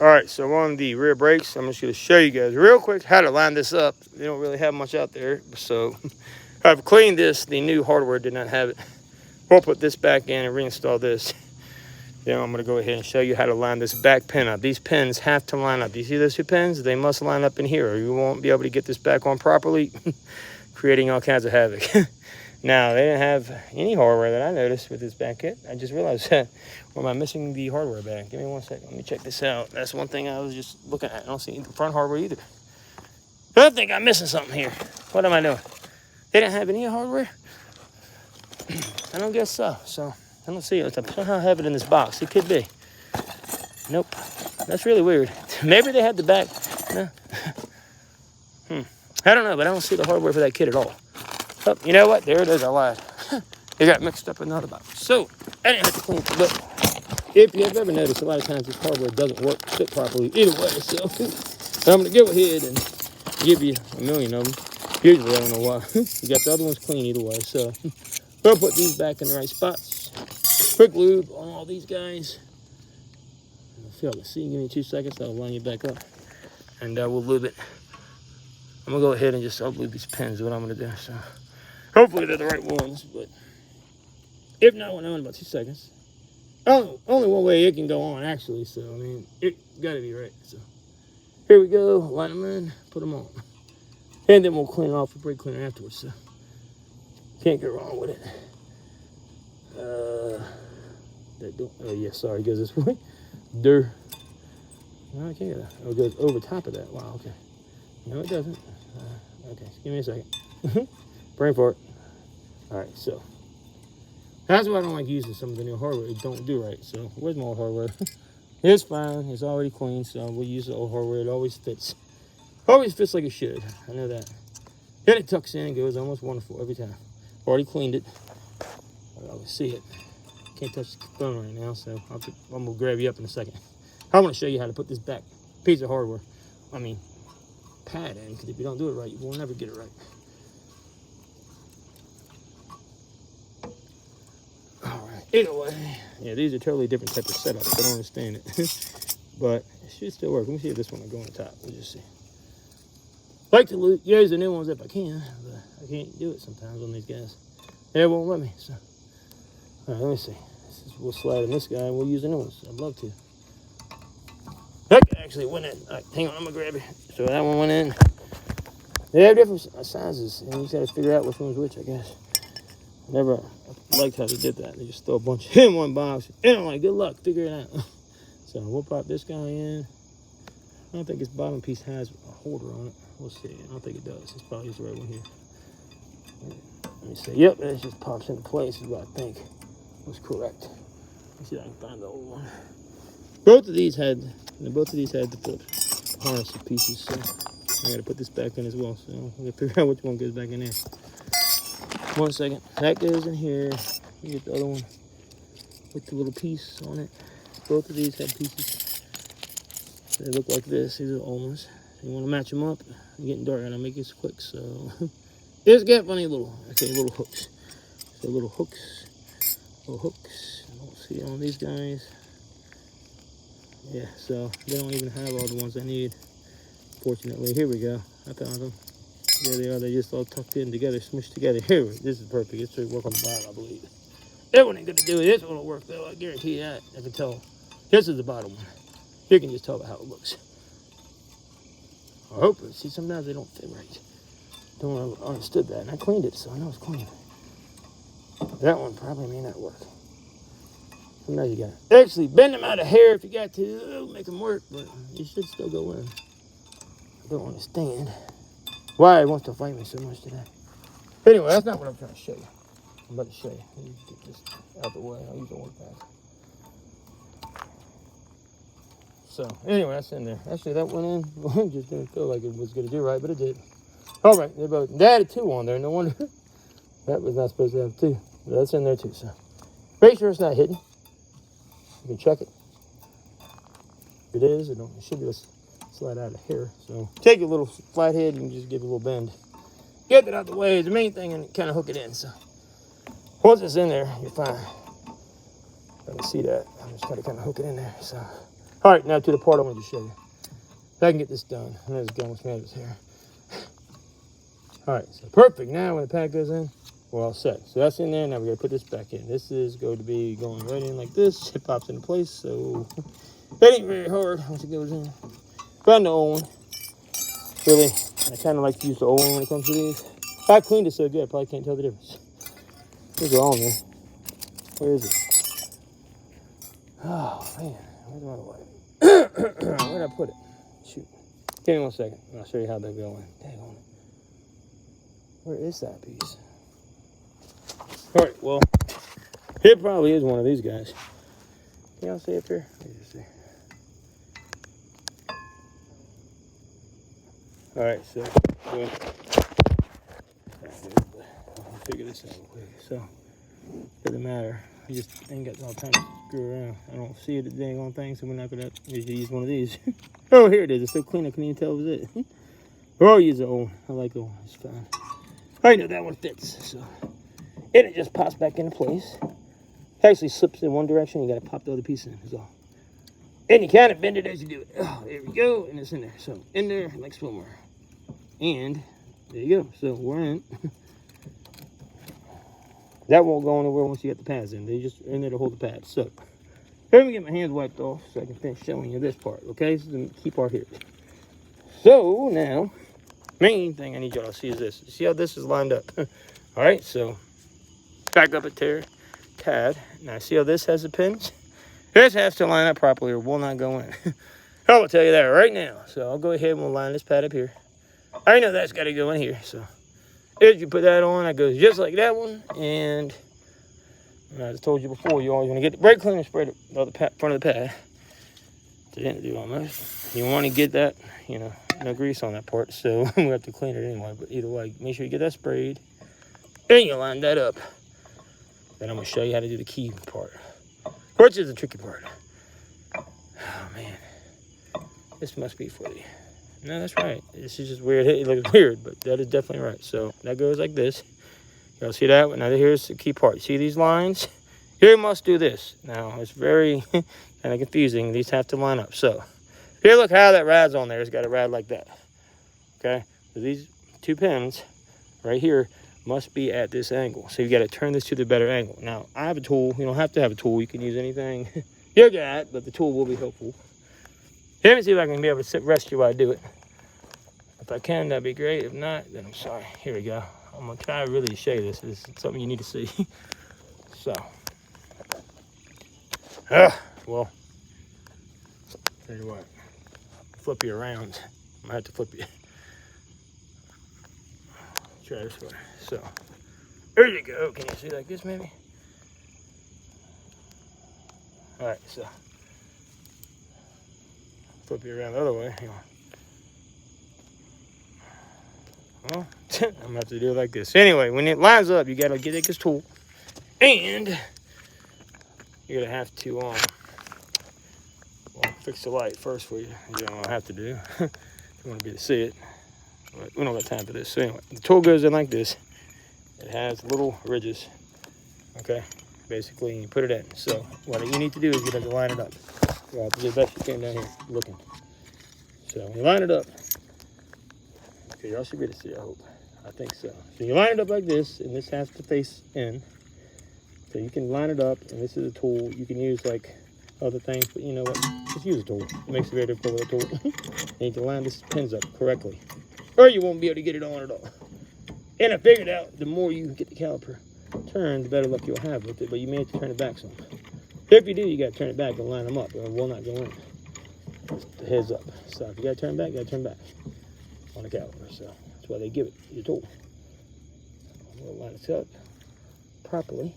All right, so on the rear brakes, I'm just going to show you guys real quick how to line this up. They don't really have much out there, so I've cleaned this. The new hardware did not have it. We'll put this back in and reinstall this. Then I'm going to go ahead and show you how to line this back pin up. These pins have to line up. Do you see those two pins? They must line up in here, or you won't be able to get this back on properly, creating all kinds of havoc. Now, they didn't have any hardware that I noticed with this back kit. I just realized that. Or am I missing the hardware back? Give me 1 second. Let me check this out. That's one thing I was just looking at. I don't see the front hardware either. I think I'm missing something here. What am I doing? They didn't have any hardware? I don't guess so. So, I don't see it. I somehow have it in this box. It could be. Nope. That's really weird. Maybe they had the back. No. I don't know, but I don't see the hardware for that kit at all. Oh, you know what? There it is. I lied. It got mixed up in another box. So, I didn't have to clean it. But if you have ever noticed, a lot of times this hardware doesn't work, fit properly either way. So, I'm going to go ahead and give you a million of them. Usually, I don't know why. You got the other ones clean either way. So, we'll put these back in the right spots. Quick lube on all these guys. I feel like see. Give me 2 seconds. I'll line you back up. And we'll lube it. I'm going to go ahead and just lube these pins is what I'm going to do. So, hopefully they're the right ones. But if not, we'll know in about 2 seconds. Oh, only one way it can go on, actually. So, I mean, it got to be right. So, here we go. Line them in. Put them on. And then we'll clean it off with brake cleaner afterwards. So, can't go wrong with it. Oh, yeah, sorry. It goes this way. No, I can't get that. Oh, it goes over top of that. Wow, okay. No, it doesn't. Okay, give me a second. Praying for it. All right, so that's why I don't like using some of the new hardware. It don't do right. So where's my old hardware? It's fine. It's already clean, so we'll use the old hardware. It always fits. Always fits like it should. I know that. Then it tucks in and goes almost wonderful every time. Already cleaned it. I always see it. Can't touch the phone right now, so I'm going to grab you up in a second. I want to show you how to put this back piece of hardware, pad in, because if you don't do it right, you will never get it right. All right, either way, yeah, these are totally different type of setups. I don't understand it, but it should still work. Let me see if this one will go on the top. We'll just see. Like to use the new ones if I can, but I can't do it sometimes on these guys. They won't let me, so. All right, let me see. We'll slide in this guy and we'll use the new ones. I'd love to. That guy actually went in. All right, hang on, I'm gonna grab it. So that one went in. They have different sizes, and you just gotta figure out which one's which, I guess. Never liked how they did that. They just throw a bunch in one box. And I'm like, good luck, figure it out. So we'll pop this guy in. I don't think this bottom piece has a holder on it. We'll see. I don't think it does. It's probably just the right one here. Let me see. Yep, it just pops into place, is what I think was correct. Let's see if I can find the old one. Both of these had the flip harness pieces, so I gotta put this back in as well. So I'm gonna figure out which one goes back in there. 1 second. That goes in here. You get the other one with the little piece on it. Both of these had pieces. They look like this. These are the old ones. You want to match them up. It's getting dark, and I'll make this quick. So it's got funny little hooks. So little hooks. I don't see on these guys. Yeah, so they don't even have all the ones I need. Fortunately, here we go. I found them. There they are. They just all tucked in together, smushed together. Here, this is perfect. This should work on the bottom, I believe. That one ain't gonna do it. This one will work though. I guarantee you that. I can tell. This is the bottom one. You can just tell by how it looks. I hope it. See, sometimes they don't fit right. Don't understood that, and I cleaned it, so I know it's clean. That one probably may not work. So now you got it. Actually, bend them out of hair if you got to. Make them work, but you should still go in. I don't understand why it wants to fight me so much today. Anyway, that's not what I'm trying to show you. I'm about to show you. Let me get this out the way. I'll use the work bag. So, anyway, that's in there. Actually, that went in. Just didn't feel like it was going to do right, but it did. All right, they added 2 on there. No wonder that was not supposed to have 2. But that's in there too, so. Make sure it's not hidden. You can check it. If it is, it should be a slide out of here. So, take your little flathead and just give it a little bend. Get it out the way is the main thing and kind of hook it in, so. Once it's in there, you're fine. I can see that. I'm just going to kind of hook it in there, so. All right, now to the part I wanted to show you. If I can get this done, and there's gun with me here. All right, so perfect. Now when the pad goes in, we're all set. So that's in there. Now we're gonna put this back in. This is going to be going right in like this. It pops into place, so that ain't very hard once it goes in. Found the old one. Really, I kind of like to use the old one when it comes to these. I cleaned it so good, I probably can't tell the difference. These are all in there. Where is it? Oh man, where'd I put it? Shoot. Give me 1 second. I'll show you how they go in. Dang on it. Where is that piece? All right, well, it probably is one of these guys. Can y'all see up here? Let me just see. All right, so well, I'll figure this out real quick. So, doesn't matter. I just ain't got no time to screw around. I don't see the dang on thing, so we're not gonna use one of these. Oh, here it is. It's so clean I couldn't even tell it was it. Or I'll use the old. I like the old. It's fine. I know that one fits. So, and it just pops back into place. It actually slips in one direction. You got to pop the other piece in. That's all. And you kind of bend it as you do it. Oh, there we go. And it's in there. So, in there like swimwear. And there you go. So, we're in. That won't go anywhere once you get the pads in. They just in there to hold the pads. So, let me get my hands wiped off so I can finish showing you this part. Okay? This is the key part here. So, now, main thing I need y'all to see is this. See how this is lined up? All right, so back up a tad. Now, see how this has the pins? This has to line up properly or will not go in. I will tell you that right now. So I'll go ahead and we'll line this pad up here. I know that's got to go in here. So as you put that on, it goes just like that one. And I just told you before, you always want to get the brake cleaner, spray the other front of the pad. To the end do almost. You want to get that, you know, no grease on that part. So we have to clean it anyway. But either way, make sure you get that sprayed. And you line that up. Then I'm going to show you how to do the key part, which is the tricky part. Oh, man. This must be for you. No, that's right. This is just weird. It looks weird, but that is definitely right. So that goes like this. Y'all see that? Now here's the key part. See these lines? You must do this. Now, it's very kind of confusing. These have to line up. So here, look how that rides on there. It's got to ride like that. Okay? So these two pins right here must be at this angle. So you got to turn this to the better angle. Now, I have a tool. You don't have to have a tool. You can use anything you got, but the tool will be helpful. Let me see if I can be able to rest you while I do it. If I can, that'd be great. If not, then I'm sorry. Here we go. I'm going to try to really show you this. This is something you need to see. So. Well. Tell you what. Flip you around. I might have to flip you. Try this way. So, there you go. Can you see like this maybe? Alright, so flip you around the other way. Hang on. Well, I'm gonna have to do it like this. Anyway, when it lines up, you gotta get this tool, and you're gonna have to well, fix the light first for you. You don't have to do. You want to be able to see it. But we don't got time for this. So anyway, the tool goes in like this. It has little ridges. Okay, basically, you put it in. So what you need to do is you have to line it up. You have to do the best you can down here looking. So you line it up. Okay, y'all should be able to see, I hope. I think so. So you line it up like this, and this has to face in. So you can line it up, and this is a tool. You can use like other things, but you know what? Just use a tool. It makes it very difficult with a tool. You need to line these pins up correctly, or you won't be able to get it on at all. And I figured out the more you get the caliper turned, the better luck you'll have with it, but you may have to turn it back some. If you do, you got to turn it back and line them up, or it will not go in. Just the heads up. So if you got to turn back, you got to turn back on the caliper. So that's why they give it your tool. We'll line it up properly.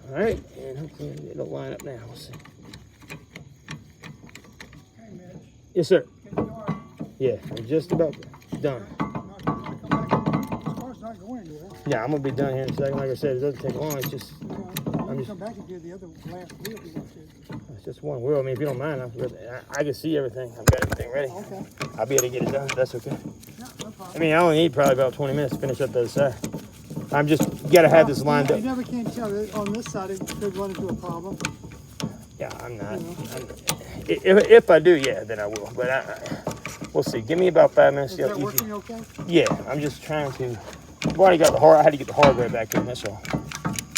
All right, and hopefully it'll line up now. We'll see. Hey, Mitch. Yes, sir. Get the door. Yeah, I'm just about done. This car's not going anywhere. Yeah, I'm gonna be done here in a second. Like I said, it doesn't take long. It's just I'm just come back and do the other last wheel we want to. it's just one wheel. I mean, if you don't mind, I can see everything. I've got everything ready. Okay. I'll be able to get it done. That's okay. No, no problem. I mean, I only need probably about 20 minutes to finish up the other side. I'm just gotta have this lined You up. never can tell. On this side, it could run into a problem. Yeah, I'm not. You know. If I do, yeah, then I will. But we'll see. Give me about 5 minutes. Is that working okay? Yeah, I'm just trying to. I've already got the hard. I had to get the hardware back in. That's all.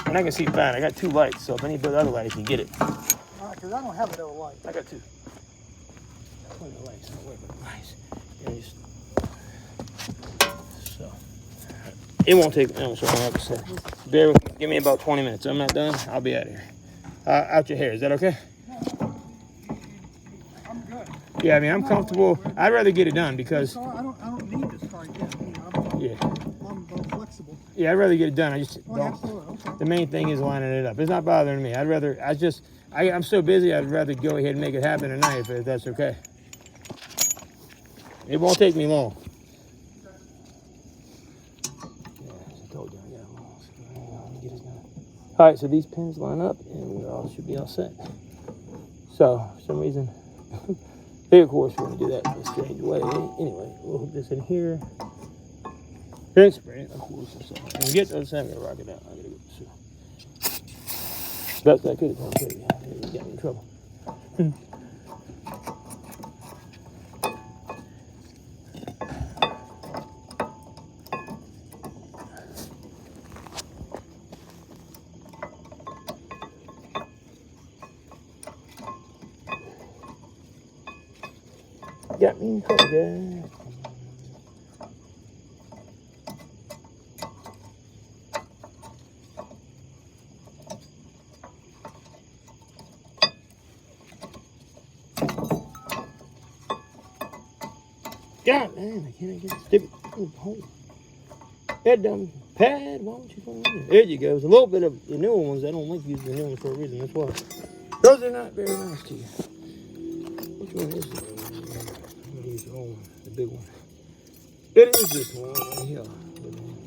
And I can see fine. I got 2 lights, so if any other light, can get it. All right, because I don't have another light. I got 2. Where are the lights? Where are the lights? So it won't take. I don't have to say. Bear with me. Give me about 20 minutes. I'm not done. I'll be out of here. Out your hair. Is that okay? I'm good. Yeah, I mean, I'm comfortable. I'd rather get it done because. I don't need this car yet. I'm flexible. Yeah, I'd rather get it done. I just don't. Absolutely. Okay. The main thing is lining it up. It's not bothering me. I'm so busy. I'd rather go ahead and make it happen tonight if that's okay. It won't take me long. Yeah, I told you I got long. Get this done. All right, so these pins line up and we all should be all set. So for some reason, here of course we're gonna do that in a strange way. Anyway, we'll hook this in here. Then spray it, of course. When we get to the other side, I'm gonna rock it out. I gotta go. So best I could. Okay, you got me in trouble. Got me in trouble, guys. God, man, I can't get the stupid hole. That dumb pad, why don't you go in there? There you go. There's a little bit of the newer ones. I don't like using the new ones for a reason. That's why. Those are not very nice to you. Which one is it? I'm going to use the old one, the big one. It is this one right here.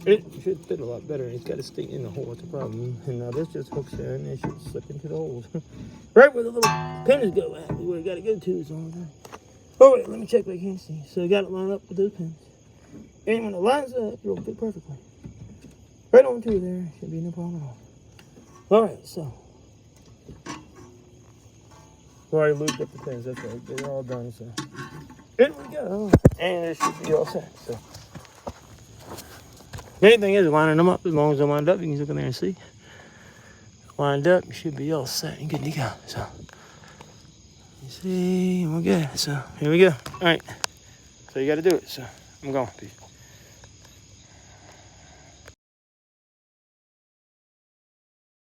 It should fit a lot better. It's got to stay in the hole. That's the problem. And now this just hooks there and it should slip into the holes. Right where the little pins go at, where it got to go to is all the time. Oh wait, let me check back here and see. So I got it lined up with those pins. And when it lines up, it'll fit perfectly. Right on through there, should be no problem at all. Alright, so. We already lubed up the pins, that's right. They're all done, so. There we go. And it should be all set, so. Main thing is lining them up. As long as they're lined up, you can look in there and see. Lined up, you should be all set and good to go, so. See, we're good. So here we go. All right. So you got to do it. So I'm going. Peace.